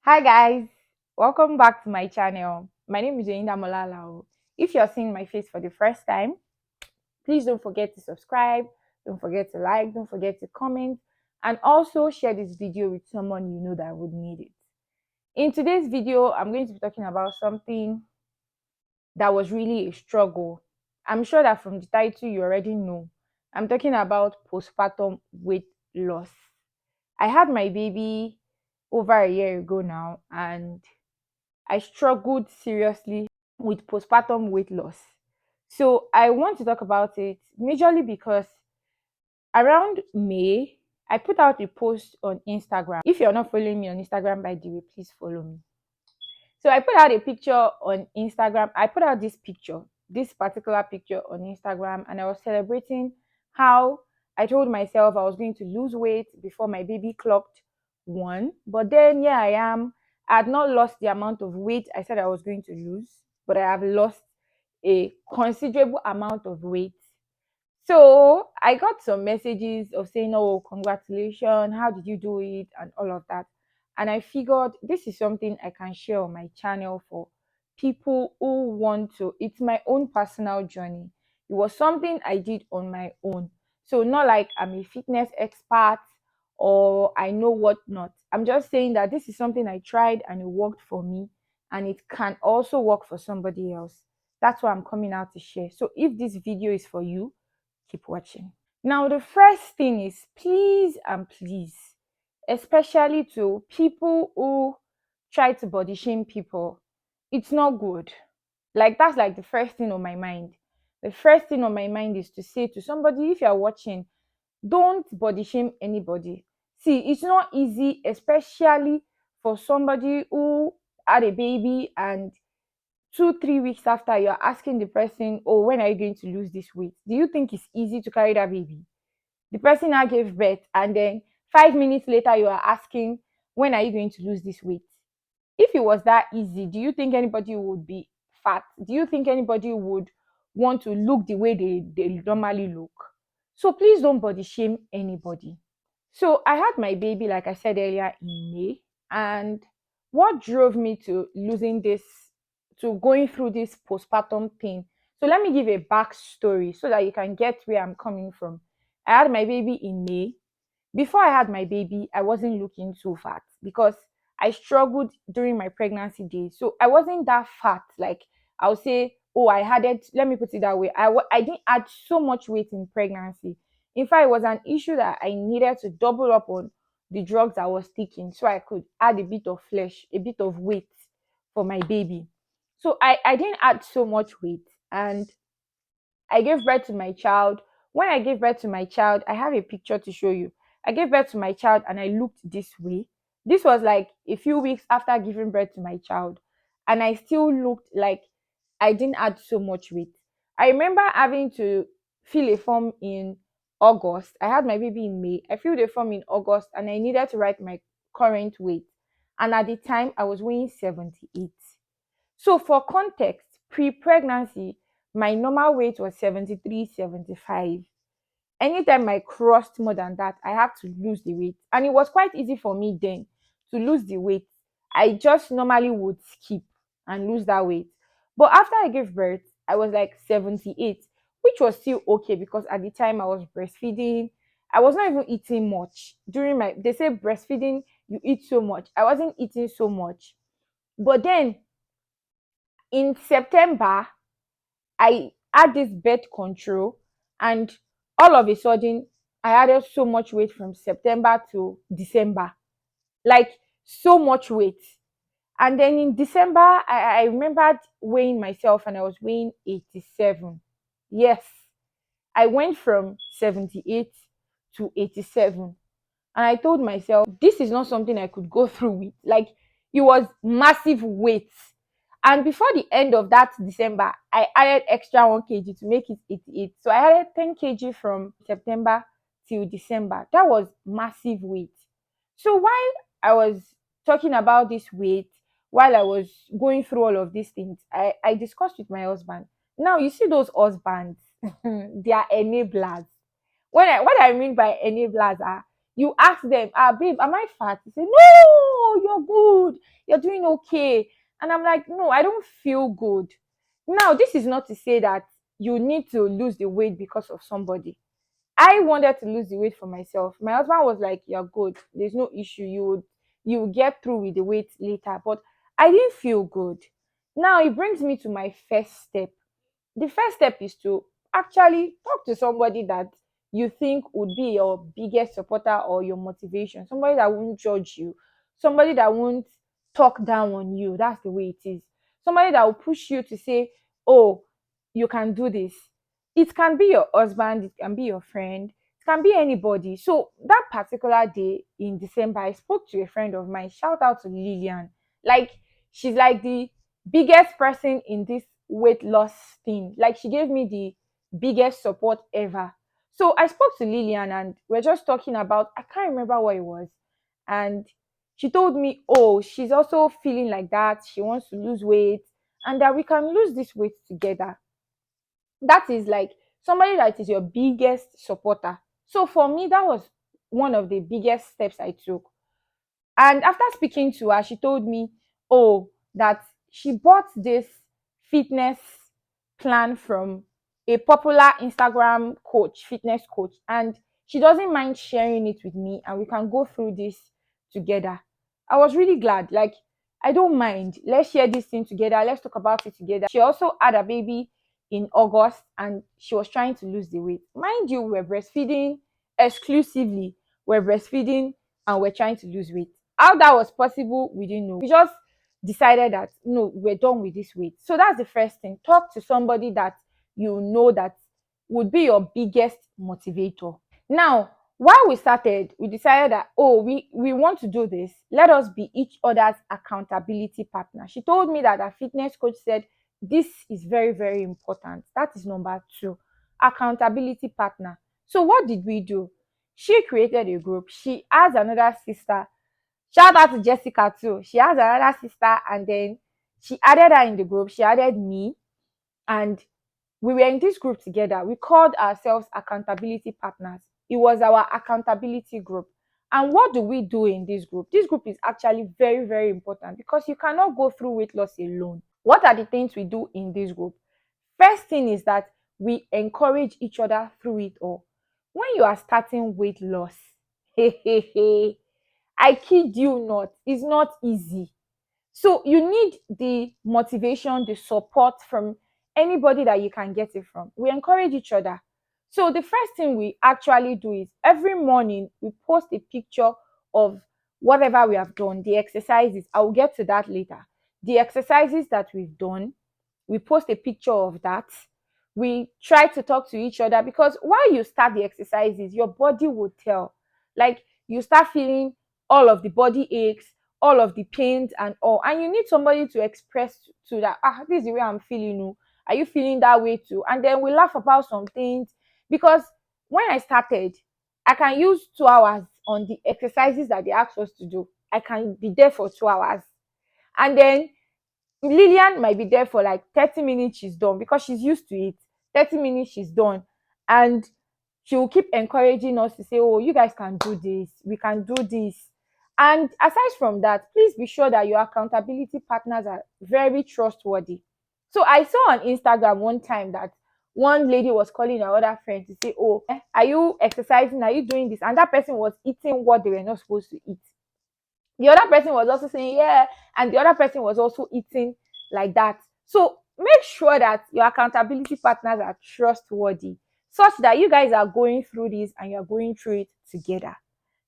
Hi guys, welcome back to my channel. My name is Yinda Molalao. If you're seeing my face for the first time, please don't forget to subscribe, don't forget to like, don't forget to comment, and also share this video with someone you know that would need it. In today's video, I'm going to be talking about something that was really a struggle. I'm sure that from the title you already know. I'm talking about postpartum weight loss. I had my baby over a year ago now, and I struggled seriously with postpartum weight loss. So I want to talk about it majorly because around May, I put out a post on Instagram. If you're not following me on Instagram, by the way, please follow me. So I put out a picture on Instagram. I put out this particular picture on Instagram, and I was celebrating how I told myself I was going to lose weight before my baby clocked one. But then here I am. I had not lost the amount of weight I said I was going to lose, but I have lost a considerable amount of weight. So I got some messages of saying, "Oh, congratulations, how did you do it?" and all of that. And I figured this is something I can share on my channel for people who want to. It's my own personal journey. It was something I did on my own. So not like I'm a fitness expert or I know what not. I'm just saying that this is something I tried and it worked for me, and it can also work for somebody else. That's why I'm coming out to share. So if this video is for you, keep watching. Now, the first thing is please and please, especially to people who try to body shame people, it's not good. Like, that's like the first thing on my mind. The first thing on my mind is to say to somebody, if you're watching, don't body shame anybody. See, it's not easy, especially for somebody who had a baby and 2 3 weeks after you're asking the person, "Oh, when are you going to lose this weight?" Do you think it's easy to carry that baby? The person now gave birth, and then 5 minutes later you are asking, "When are you going to lose this weight?" If it was that easy, do you think anybody would be fat? Do you think anybody would want to look the way they normally look? So please don't body shame anybody. So I had my baby, like I said earlier, in May. And what drove me to losing this, to going through this postpartum thing? So let me give a backstory so that you can get where I'm coming from. I had my baby in May. Before I had my baby, I wasn't looking too fat because I struggled during my pregnancy days. So I wasn't that fat. Like I'll say, oh, I had it. Let me put it that way. I didn't add so much weight in pregnancy. In fact, it was an issue that I needed to double up on the drugs I was taking so I could add a bit of flesh, a bit of weight for my baby. So I didn't add so much weight, and I gave birth to my child. When I gave birth to my child, I have a picture to show you. I gave birth to my child and I looked this way. This was like a few weeks after giving birth to my child. And I still looked like I didn't add so much weight. I remember having to fill a form in August. I had my baby in May. I filled a form in August and I needed to write my current weight. And at the time, I was weighing 78. So for context, pre-pregnancy, my normal weight was 73, 75. Anytime I crossed more than that, I had to lose the weight. And it was quite easy for me then to lose the weight. I just normally would skip and lose that weight. But after I gave birth, I was like 78, which was still okay because at the time I was breastfeeding. I was not even eating much. They say breastfeeding, you eat so much. I wasn't eating so much. But then in September, I had this birth control, and all of a sudden, I added so much weight from September to December, like so much weight. And then in December, I remembered weighing myself and I was weighing 87. Yes, I went from 78 to 87. And I told myself, this is not something I could go through with. Like, it was massive weight. And before the end of that December, I added extra 1 kg to make it 88. So I added 10 kg from September till December. That was massive weight. So while I was talking about this weight, while I was going through all of these things, I discussed with my husband. Now, you see those husbands, they are enablers. What I mean by enablers are, you ask them, babe, am I fat? They say, no, you're good. you're doing okay. And I'm like, no, I don't feel good. Now, this is not to say that you need to lose the weight because of somebody. I wanted to lose the weight for myself. My husband was like, "You're good. There's no issue. You will get through with the weight later." But I didn't feel good. Now it brings me to my first step. The first step is to actually talk to somebody that you think would be your biggest supporter or your motivation. Somebody that won't judge you. Somebody that won't talk down on you. That's the way it is. Somebody that will push you to say, "Oh, you can do this." It can be your husband, it can be your friend, it can be anybody. So that particular day in December, I spoke to a friend of mine. Shout out to Lillian. Like, she's like the biggest person in this weight loss thing. Like, she gave me the biggest support ever. So I spoke to Lillian and we're just talking about, I can't remember what it was. And she told me, oh, she's also feeling like that. She wants to lose weight and that we can lose this weight together. That is like somebody that is your biggest supporter. So for me, that was one of the biggest steps I took. And after speaking to her, she told me, oh, that she bought this fitness plan from a popular Instagram coach, fitness coach, and she doesn't mind sharing it with me, and we can go through this together. I was really glad. Like, I don't mind. Let's share this thing together. Let's talk about it together. She also had a baby in August, and she was trying to lose the weight. Mind you, we're breastfeeding exclusively. We're breastfeeding and we're trying to lose weight. How that was possible, we didn't know. We just decided that no, we're done with this weight. So that's the first thing. Talk to somebody that you know that would be your biggest motivator. Now, while we started, we decided that, oh, we want to do this. Let us be each other's accountability partner. She told me that our fitness coach said this is very, very important. That is number two, accountability partner. So what did we do? She created a group. She has another sister. Shout out to Jessica too. She has another sister, and then she added her in the group. She added me, and we were in this group together. We called ourselves accountability partners. It was our accountability group. And what do we do in this group? This group is actually very, very important because you cannot go through weight loss alone. What are the things we do in this group? First thing is that we encourage each other through it all. When you are starting weight loss, hey, hey, hey, I kid you not, it's not easy. So you need the motivation, the support from anybody that you can get it from. We encourage each other. So the first thing we actually do is every morning we post a picture of whatever we have done, the exercises. I will get to that later. The exercises that we've done, we post a picture of that. We try to talk to each other because while you start the exercises, your body will tell. Like, you start feeling all of the body aches, all of the pains and all, and you need somebody to express to that, this is the way I'm feeling. Oh, are you feeling that way too? And then we laugh about some things because when I started, I can use 2 hours on the exercises that they asked us to do. I can be there for 2 hours, and then Lillian might be there for like 30 minutes, she's done because she's used to it. 30 minutes, she's done. And she will keep encouraging us to say, oh, you guys can do this, we can do this. And aside from that, please be sure that your accountability partners are very trustworthy. So I saw on Instagram one time that one lady was calling her other friend to say, oh, are you exercising? Are you doing this? And that person was eating what they were not supposed to eat. The other person was also saying, yeah, and the other person was also eating like that. So make sure that your accountability partners are trustworthy, such that you guys are going through this and you're going through it together.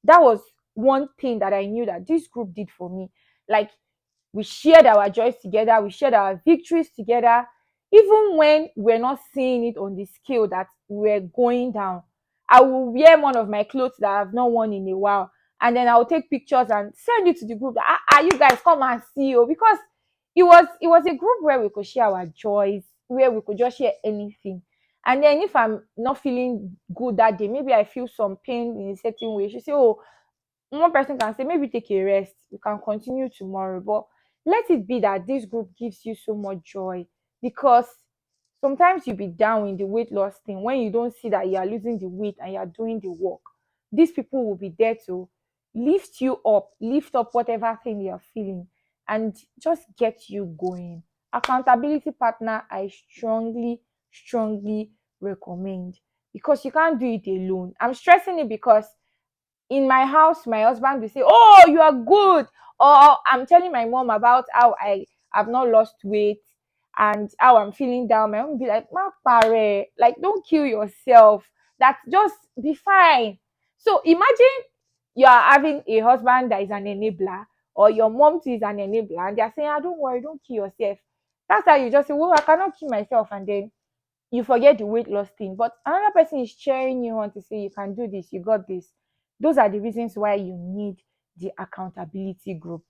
That was one thing that I knew that this group did for me. Like, we shared our joys together, we shared our victories together, even when we're not seeing it on the scale that we're going down. I will wear one of my clothes that I've not worn in a while, and then I'll take pictures and send it to the group. You guys come and see you, because it was a group where we could share our joys, where we could just share anything. And then if I'm not feeling good that day, maybe I feel some pain in a certain way, she say, oh, one person can say, maybe take a rest, we can continue tomorrow. But let it be that this group gives you so much joy, because sometimes you be down in the weight loss thing when you don't see that you are losing the weight and you are doing the work. These people will be there to lift you up, lift up whatever thing you are feeling, and just get you going. Accountability partner, I strongly recommend, because you can't do it alone. I'm stressing it because in my house, my husband will say, "Oh, you are good," or I'm telling my mom about how I have not lost weight and how I'm feeling down. My mom will be like, "Ma pare, like don't kill yourself. That just be fine." So imagine you are having a husband that is an enabler, or your mom too is an enabler, and they are saying, "Ah, don't worry, don't kill yourself." That's how you just say, "Well, I cannot kill myself," and then you forget the weight loss thing. But another person is cheering you on to say, "You can do this, you got this." Those are the reasons why you need the accountability group,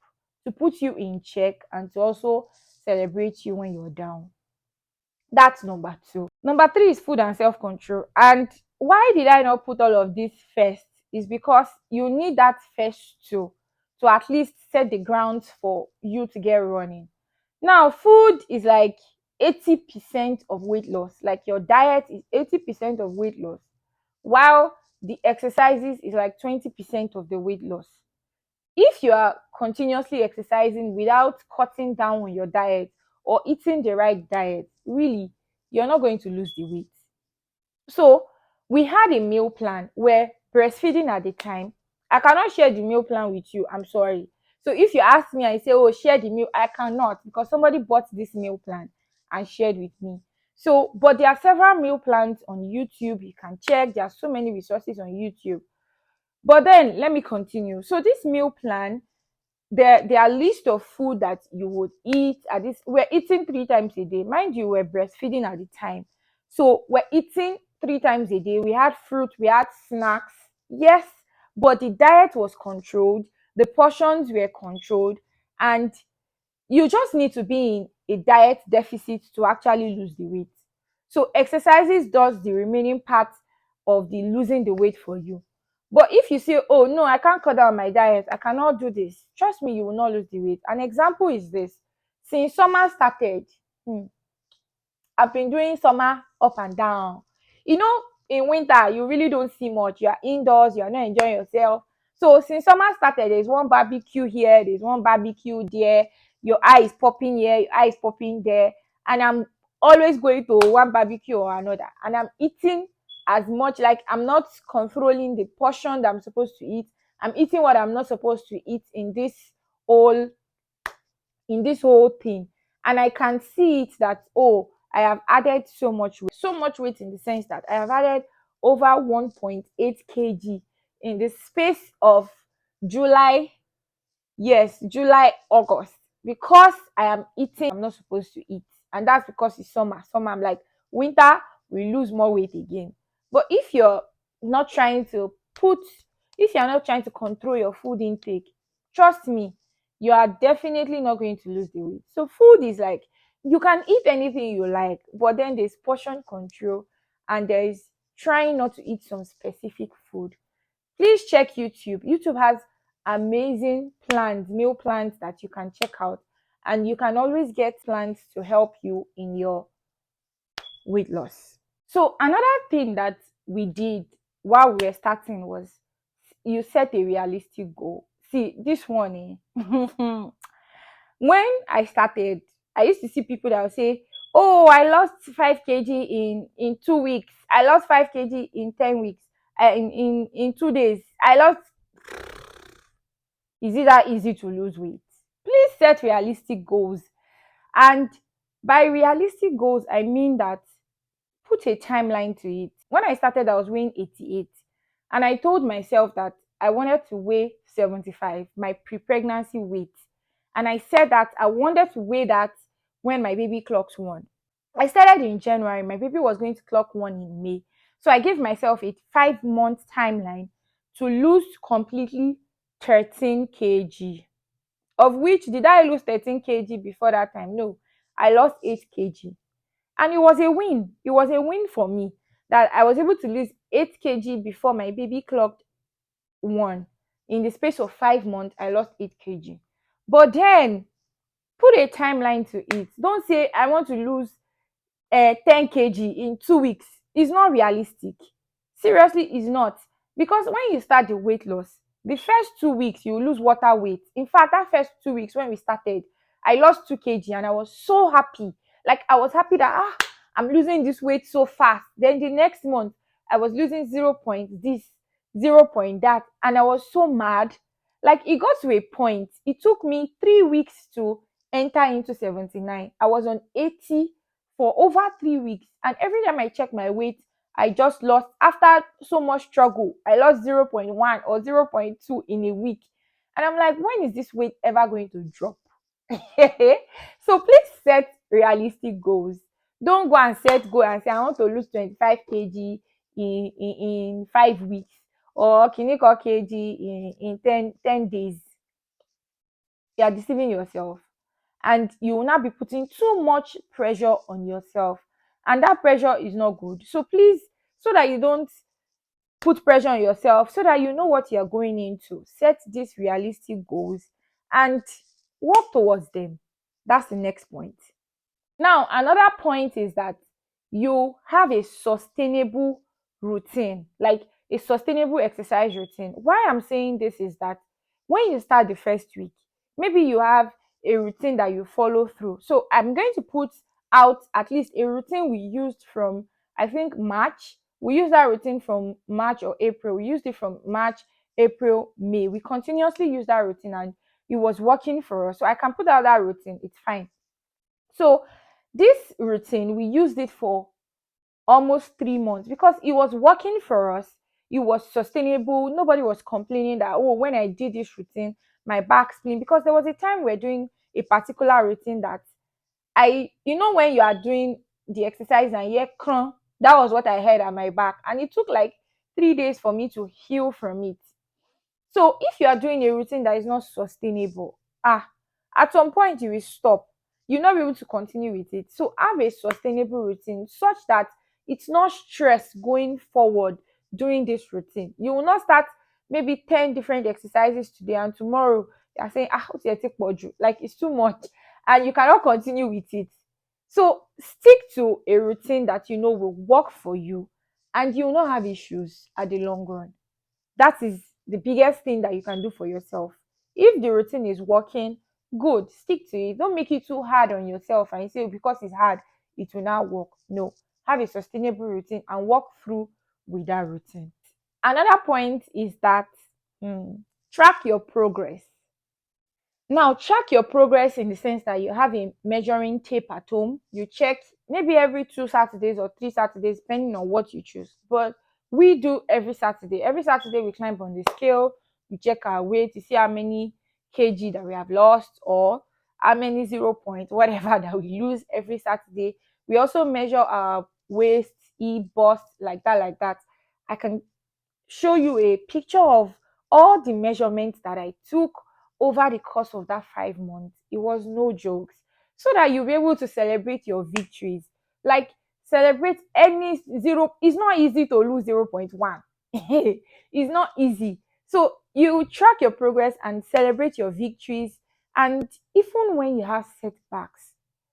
to put you in check and to also celebrate you when you're down. That's number two. Number three is food and self control. And why did I not put all of this first? Is because you need that first to at least set the grounds for you to get running. Now, food is like 80% of weight loss. Like your diet is 80% of weight loss, while the exercises is like 20% of the weight loss. If you are continuously exercising without cutting down on your diet or eating the right diet, really, you're not going to lose the weight. So we had a meal plan where breastfeeding at the time. I cannot share the meal plan with you. I'm sorry. So if you ask me, I say, "Oh, share the meal," I cannot, because somebody bought this meal plan and shared with me. So, but there are several meal plans on YouTube. You can check. There are so many resources on YouTube. But then let me continue. So this meal plan, there are list of food that you would eat at this. We're eating 3 times a day. Mind you, we're breastfeeding at the time. So we're eating 3 times a day. We had fruit, we had snacks. Yes, but the diet was controlled, the portions were controlled, and you just need to be in a diet deficit to actually lose the weight. So exercises does the remaining part of the losing the weight for you. But if you say, "Oh no, I can't cut down my diet, I cannot do this," trust me, you will not lose the weight. An example is this. Since summer started, hmm, I've been doing summer up and down. You know, in winter, you really don't see much. You are indoors, you are not enjoying yourself. So since summer started, there's one barbecue here, there's one barbecue there. Your eye is popping here, your eye is popping there. And I'm always going to one barbecue or another. And I'm eating as much, like I'm not controlling the portion that I'm supposed to eat. I'm eating what I'm not supposed to eat whole in this whole thing. And I can see it that, oh, I have added so much weight, in the sense that I have added over 1.8 kg in the space of July. Yes, July, August, because I am eating I'm not supposed to eat. And that's because it's summer. Summer, I'm like, winter, we lose more weight again. But not trying to put, if you're not trying to control your food intake, trust me, you are definitely not going to lose the weight. So food is like, you can eat anything you like, but then there's portion control, and there is trying not to eat some specific food. Please check YouTube. YouTube has amazing plans, meal plans that you can check out, and you can always get plans to help you in your weight loss. So another thing that we did while we were starting was, you set a realistic goal. See, this one, when I started, I used to see people that would say, "Oh, I lost 5 kg in 2 weeks. I lost 5 kg in 10 weeks. In 2 days. I lost." Is it that easy to lose weight? Please set realistic goals. And by realistic goals, I mean that put a timeline to it. When I started, I was weighing 88. And I told myself that I wanted to weigh 75, my pre pregnancy weight. And I said that I wanted to weigh that when my baby clocks 1. I started in January, my baby was going to clock 1 in May. So I gave myself a 5 month timeline to lose completely 13 kg. Of which, did I lose 13 kg before that time? No, I lost 8 kg. And it was a win. It was a win for me that I was able to lose 8 kg before my baby clocked 1. In the space of 5 months, I lost 8 kg. But then, put a timeline to it. Don't say, "I want to lose 10 kg in 2 weeks." It's not realistic. Seriously, it's not. Because when you start the weight loss, The first 2 weeks, you lose water weight. In fact, that first 2 weeks when we started, I lost 2 kg and I was so happy. Like, I was happy that, I'm losing this weight so fast. Then the next month, I was losing 0 point this, 0 point that. And I was so mad. Like, it got to a point. It took me 3 weeks to enter into 79. I was on 80 for over 3 weeks. And every time I check my weight, I just lost, after so much struggle, I lost 0 point 0.1 or 0 point 0.2 in a week. And I'm like, when is this weight ever going to drop? So please set realistic goals. Don't go and set goal and say, I want to lose 25 kg in 5 weeks, or kiniko kg in 10 days. You are deceiving yourself. And you will not be putting too much pressure on yourself. And that pressure is not good. So please, so that you don't put pressure on yourself, so that you know what you're going into, set these realistic goals and work towards them. That's the next point. Now, another point is that you have a sustainable routine, like a sustainable exercise routine. Why I'm saying this is that when you start the first week, maybe you have a routine that you follow through. So I'm going to put out at least a routine we used from, I think, March. We used that routine from March or April. We used it from March, April, May. We continuously used that routine and it was working for us. So I can put out that routine. It's fine. So this routine, we used it for almost 3 months because it was working for us. It was sustainable. Nobody was complaining that, oh, when I did this routine, my back spleen, because there was a time we're doing a particular routine that when you are doing the exercise and that was what I had at my back. And it took like 3 days for me to heal from it. So if you are doing a routine that is not sustainable, at some point you will stop. You'll not be able to continue with it. So have a sustainable routine such that it's not stress going forward doing this routine. You will not start maybe 10 different exercises today and tomorrow you're saying, like it's too much and you cannot continue with it. So stick to a routine that you know will work for you and you will not have issues at the long run. That is the biggest thing that you can do for yourself. If the routine is working, good, stick to it. Don't make it too hard on yourself and you say, because it's hard, it will not work. No, have a sustainable routine and walk through with that routine. Another point is that track your progress. Now, track your progress in the sense that you have a measuring tape at home. You check maybe every 2 Saturdays or 3 Saturdays, depending on what you choose. But we do every Saturday. Every Saturday, we climb on the scale, we check our weight to see how many kg that we have lost or how many 0 point, whatever that we lose every Saturday. We also measure our waist, hip, bust, like that, like that. I can show you a picture of all the measurements that I took over the course of that 5 months. It was no jokes. So that you'll be able to celebrate your victories. Like, celebrate any zero. It's not easy to lose 0 point 0.1. It's not easy. So you track your progress and celebrate your victories. And even when you have setbacks,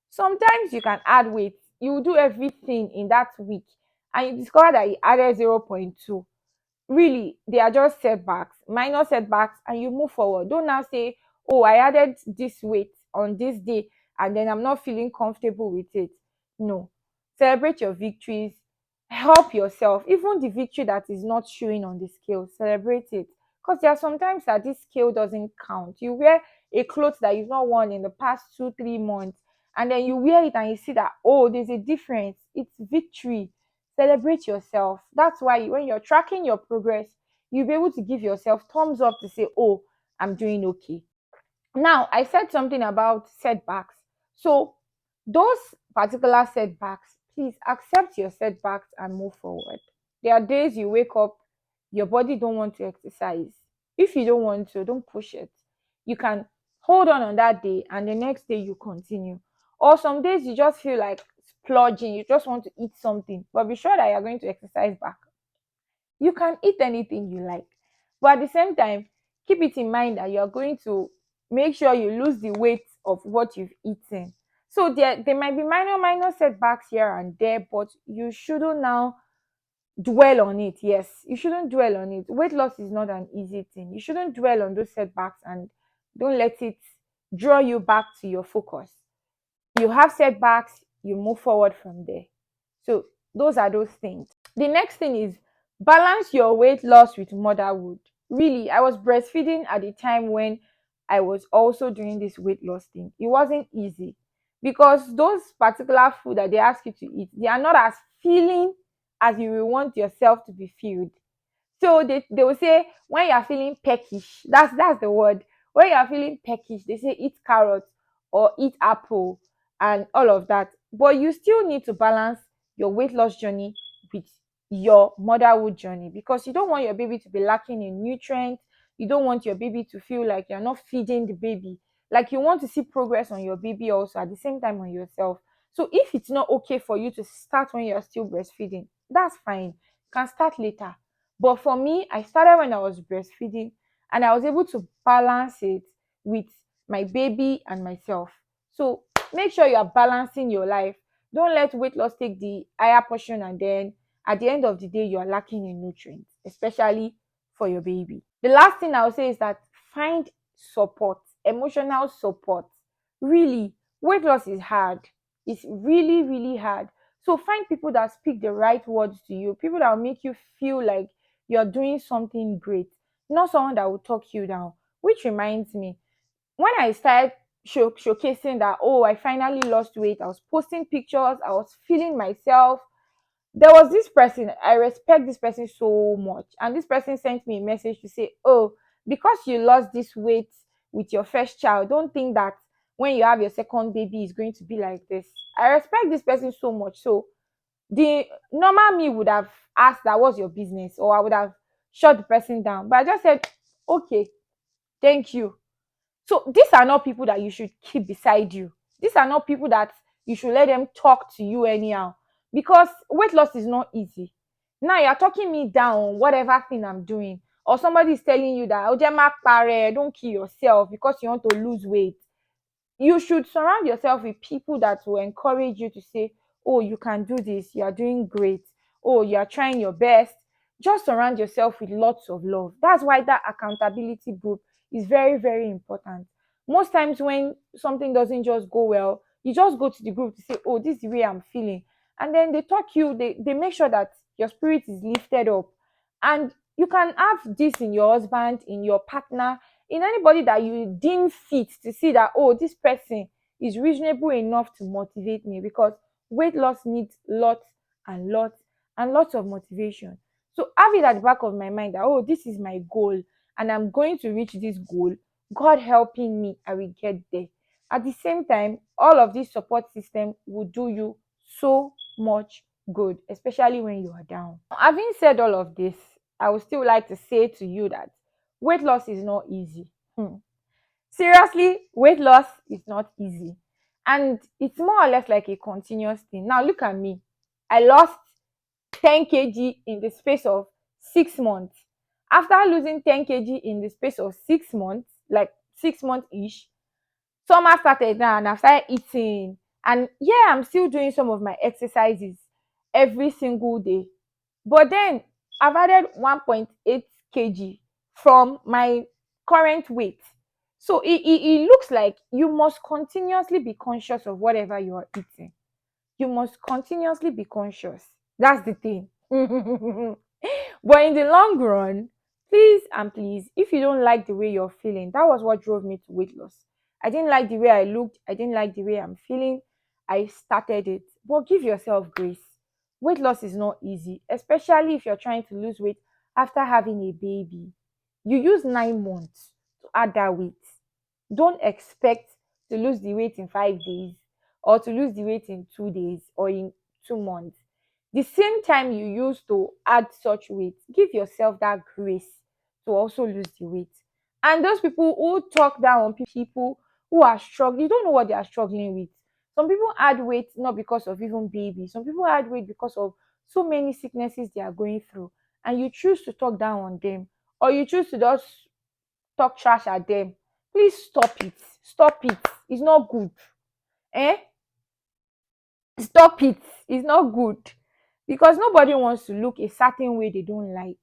sometimes you can add weight. You do everything in that week and you discover that you added 0 point 0.2. Really, they are just setbacks, minor setbacks, and you move forward. Don't now say, oh, I added this weight on this day and then I'm not feeling comfortable with it. No, celebrate your victories, help yourself. Even the victory that is not showing on the scale, celebrate it, because there are sometimes that this scale doesn't count. You wear a clothes that you've not worn in the past 2 3 months and then you wear it and you see that, oh, there's a difference. It's victory. Celebrate yourself. That's why when you're tracking your progress, you'll be able to give yourself thumbs up to say, oh, I'm doing okay. Now, I said something about setbacks. So those particular setbacks, please accept your setbacks and move forward. There are days you wake up, your body don't want to exercise. If you don't want to, don't push it. You can hold on that day and the next day you continue. Or some days you just feel like splurging, you just want to eat something, but be sure that you're going to exercise back. You can eat anything you like, but at the same time, keep it in mind that you're going to make sure you lose the weight of what you've eaten. So there might be minor setbacks here and there, but you shouldn't now dwell on it. Yes, you shouldn't dwell on it. Weight loss is not an easy thing. You shouldn't dwell on those setbacks, and don't let it draw you back to your focus. You have setbacks, you move forward from there. So those are those things. The next thing is balance your weight loss with motherhood. Really, I was breastfeeding at the time when I was also doing this weight loss thing. It wasn't easy because those particular food that they ask you to eat, they are not as filling as you will want yourself to be filled. So they will say when you are feeling peckish, that's the word. When you are feeling peckish, they say eat carrots or eat apple and all of that. But you still need to balance your weight loss journey with your motherhood journey, because you don't want your baby to be lacking in nutrients. You don't want your baby to feel like you're not feeding the baby. Like, you want to see progress on your baby also at the same time on yourself. So if it's not okay for you to start when you're still breastfeeding, that's fine. You can start later. But for me, I started when I was breastfeeding, and I was able to balance it with my baby and myself. So make sure you are balancing your life. Don't let weight loss take the higher portion, and then at the end of the day, you are lacking in nutrients, especially for your baby. The last thing I'll say is that find support, emotional support. Really, weight loss is hard. It's really, really hard. So find people that speak the right words to you, people that will make you feel like you're doing something great, not someone that will talk you down. Which reminds me, when I started showcasing that, oh, I finally lost weight, I was posting pictures, I was feeling myself. There was this person, I respect this person so much, and this person sent me a message to say, oh, because you lost this weight with your first child, don't think that when you have your second baby is going to be like this. I respect this person so much. So the normal me would have asked that, what's your business, or I would have shut the person down, but I just said, okay, thank you. So these are not people that you should keep beside you. These are not people that you should let them talk to you anyhow, because weight loss is not easy. Now you're talking me down, whatever thing I'm doing, or somebody is telling you that, oh, Gemma, don't kill yourself because you want to lose weight. You should surround yourself with people that will encourage you to say, oh, you can do this, you are doing great, oh, you are trying your best. Just surround yourself with lots of love. That's why that accountability group is very, very important. Most times when something doesn't just go well, you just go to the group to say, oh, this is the way I'm feeling, and then they talk you, they make sure that your spirit is lifted up. And you can have this in your husband, in your partner, in anybody that you deem fit to see that, oh, this person is reasonable enough to motivate me, because weight loss needs lots and lots and lots of motivation. So have it at the back of my mind that, oh, this is my goal, and I'm going to reach this goal. God helping me, I will get there. At the same time, all of this support system will do you so much good, especially when you are down. Having said all of this, I would still like to say to you that weight loss is not easy. Seriously, weight loss is not easy. And it's more or less like a continuous thing. Now, look at me. I lost 10 kg in the space of 6 months. After losing 10 kg in the space of 6 months, like 6 months ish, summer started now and I started eating. And yeah, I'm still doing some of my exercises every single day. But then I've added 1.8 kg from my current weight. So it looks like you must continuously be conscious of whatever you are eating. You must continuously be conscious. That's the thing. But in the long run, please and please, if you don't like the way you're feeling, that was what drove me to weight loss. I didn't like the way I looked. I didn't like the way I'm feeling. I started it. But give yourself grace. Weight loss is not easy, especially if you're trying to lose weight after having a baby. You use 9 months to add that weight. Don't expect to lose the weight in 5 days, or to lose the weight in 2 days, or in 2 months. The same time you use to add such weight, give yourself that grace to also lose the weight. And those people who talk down on people who are struggling, you don't know what they are struggling with. Some people add weight not because of even baby. Some people add weight because of so many sicknesses they are going through. And you choose to talk down on them, or you choose to just talk trash at them. Please stop it. Stop it. It's not good. Eh? Stop it. It's not good. because nobody wants to look a certain way they don't like.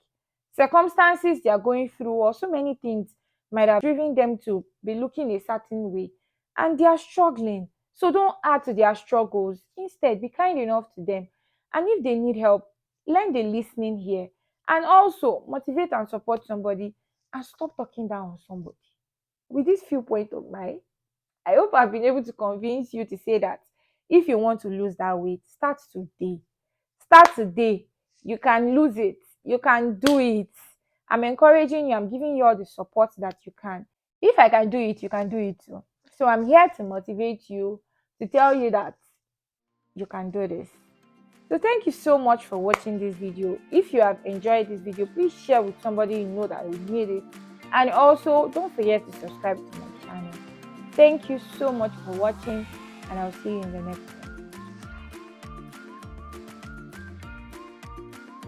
Circumstances they are going through, or so many things might have driven them to be looking a certain way, and they are struggling. So don't add to their struggles. Instead, be kind enough to them. And if they need help, learn the listening here. And also motivate and support somebody, and stop talking down on somebody. With this few points of mine, I hope I've been able to convince you to say that if you want to lose that weight, start today. Start today. You can lose it. You can do it. I'm encouraging you. I'm giving you all the support that you can. If I can do it, you can do it too. So I'm here to motivate you, to tell you that you can do this. So thank you so much for watching this video. If you have enjoyed this video, please share with somebody you know that will need it. And also, don't forget to subscribe to my channel. Thank you so much for watching, and I'll see you in the next one.